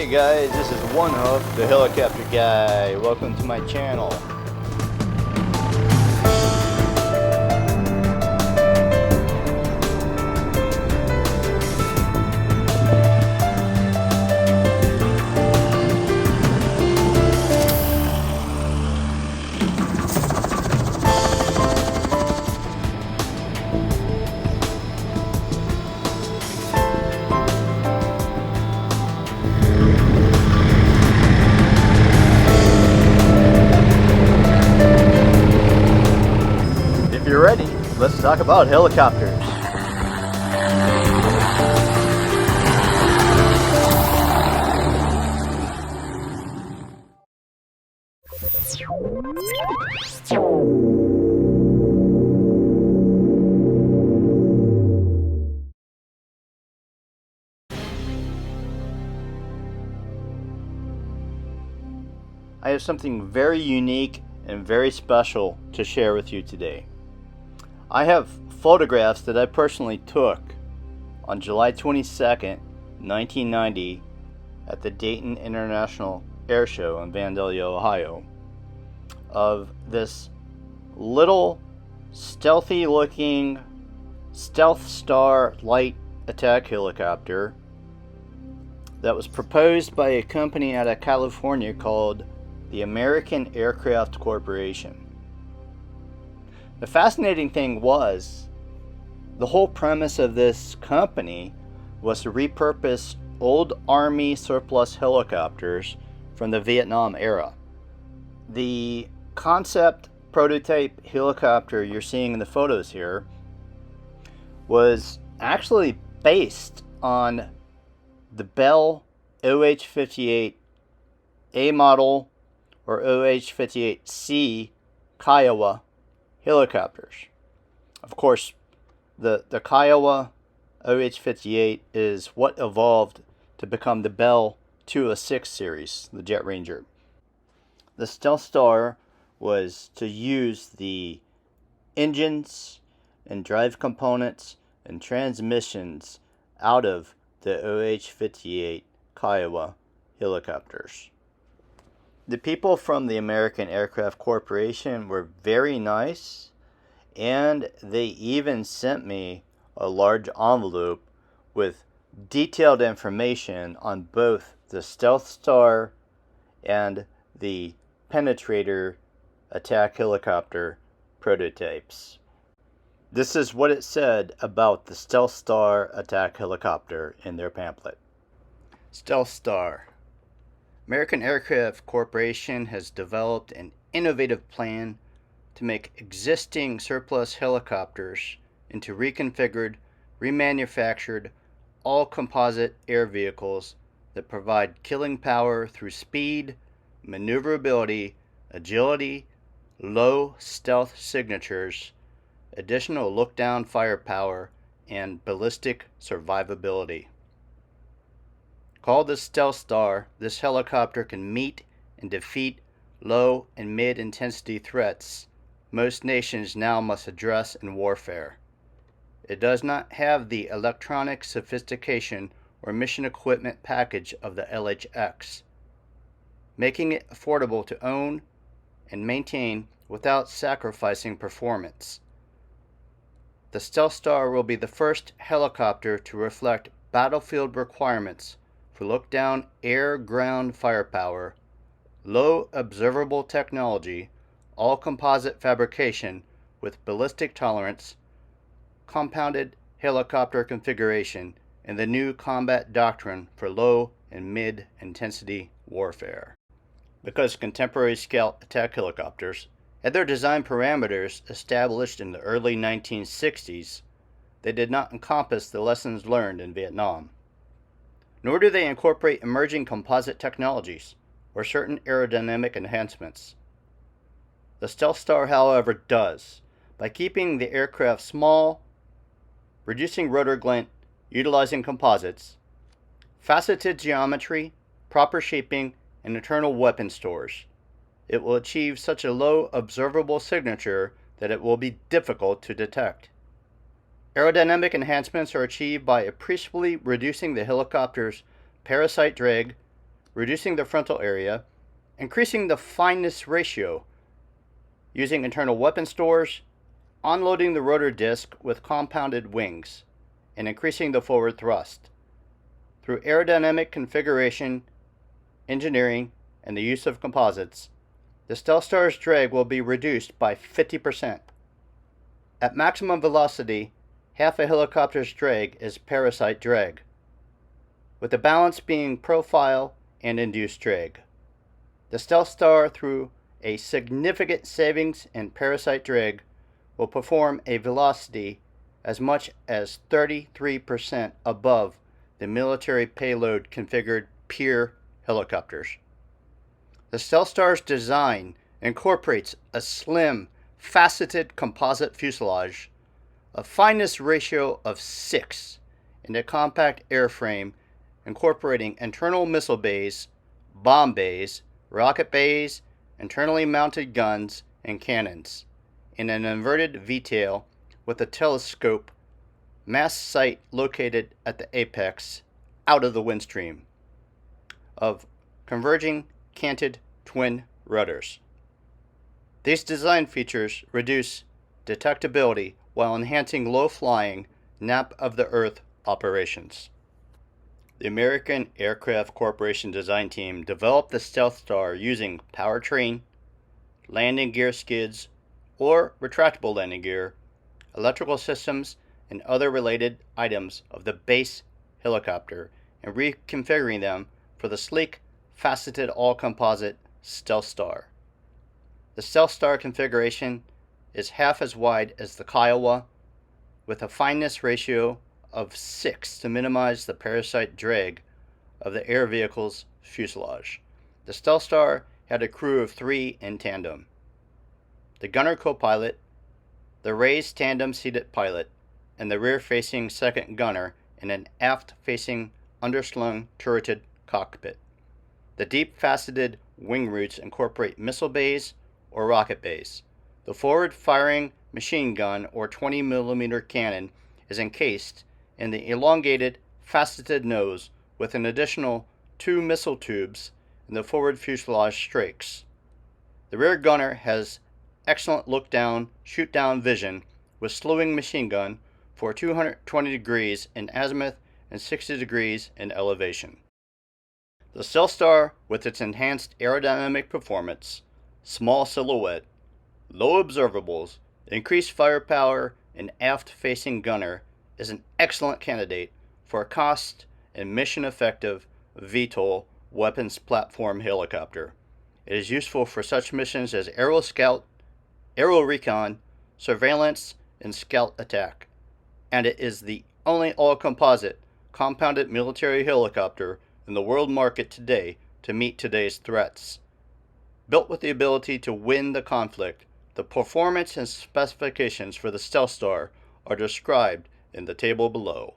Hey guys, this is One Hoof, the helicopter guy. Welcome to my channel. If you're ready, let's talk about helicopters. I have something very unique and very special to share with you today. I have photographs that I personally took on July 22nd, 1990 at the Dayton International Airshow in Vandalia, Ohio, of this little stealthy looking Stealthstar light attack helicopter that was proposed by a company out of California called the American Aircraft Corporation. The fascinating thing was, the whole premise of this company was to repurpose old Army surplus helicopters from the Vietnam era. The concept prototype helicopter you're seeing in the photos here was actually based on the Bell OH-58 A model or OH-58C Kiowa helicopters. Of course, the Kiowa OH-58 is what evolved to become the Bell 206 series, the Jet Ranger. The Stealthstar was to use the engines and drive components and transmissions out of the OH-58 Kiowa helicopters. The people from the American Aircraft Corporation were very nice, and they even sent me a large envelope with detailed information on both the Stealthstar and the Penetrator attack helicopter prototypes. This is what it said about the Stealthstar attack helicopter in their pamphlet. Stealthstar. American Aircraft Corporation has developed an innovative plan to make existing surplus helicopters into reconfigured, remanufactured, all-composite air vehicles that provide killing power through speed, maneuverability, agility, low stealth signatures, additional look-down firepower, and ballistic survivability. Called the Stealthstar, this helicopter can meet and defeat low and mid-intensity threats most nations now must address in warfare. It does not have the electronic sophistication or mission equipment package of the LHX, making it affordable to own and maintain without sacrificing performance. The Stealthstar will be the first helicopter to reflect battlefield requirements for look-down air-ground firepower, low observable technology, all-composite fabrication with ballistic tolerance, compounded helicopter configuration, and the new combat doctrine for low and mid-intensity warfare. Because contemporary scout attack helicopters had their design parameters established in the early 1960s, they did not encompass the lessons learned in Vietnam. Nor do they incorporate emerging composite technologies or certain aerodynamic enhancements. The Stealthstar, however, does, by keeping the aircraft small, reducing rotor glint, utilizing composites, faceted geometry, proper shaping, and internal weapon stores. It will achieve such a low observable signature that it will be difficult to detect. Aerodynamic enhancements are achieved by appreciably reducing the helicopter's parasite drag, reducing the frontal area, increasing the fineness ratio, using internal weapon stores, unloading the rotor disc with compounded wings, and increasing the forward thrust. Through aerodynamic configuration, engineering, and the use of composites, the Stealthstar's drag will be reduced by 50%. At maximum velocity, half a helicopter's drag is parasite drag, with the balance being profile and induced drag. The Stealthstar, through a significant savings in parasite drag, will perform a velocity as much as 33% above the military payload configured Pier helicopters. The Stealthstar's design incorporates a slim, faceted composite fuselage, a fineness ratio of 6, and a compact airframe incorporating internal missile bays, bomb bays, rocket bays, internally mounted guns and cannons, and an inverted V-tail with a telescope mast sight located at the apex out of the windstream of converging canted twin rudders. These design features reduce detectability while enhancing low-flying nap of the earth operations. The American Aircraft Corporation design team developed the Stealthstar using powertrain, landing gear skids, or retractable landing gear, electrical systems, and other related items of the base helicopter, and reconfiguring them for the sleek, faceted all-composite Stealthstar. The Stealthstar configuration is half as wide as the Kiowa, with a fineness ratio of 6 to minimize the parasite drag of the air vehicle's fuselage. The Stealthstar had a crew of 3 in tandem: the gunner co-pilot, the raised tandem-seated pilot, and the rear-facing second gunner in an aft-facing underslung turreted cockpit. The deep faceted wing roots incorporate missile bays or rocket bays. The forward-firing machine gun or 20mm cannon is encased in the elongated, faceted nose with an additional 2 missile tubes in the forward fuselage strakes. The rear gunner has excellent look-down, shoot-down vision with slewing machine gun for 220 degrees in azimuth and 60 degrees in elevation. The Stealthstar, with its enhanced aerodynamic performance, small silhouette, low observables, increased firepower, and aft-facing gunner, is an excellent candidate for a cost and mission-effective VTOL weapons platform helicopter. It is useful for such missions as aero scout, aero recon, surveillance, and scout attack, and it is the only all-composite compounded military helicopter in the world market today to meet today's threats. Built with the ability to win the conflict, the performance and specifications for the Stealthstar are described in the table below.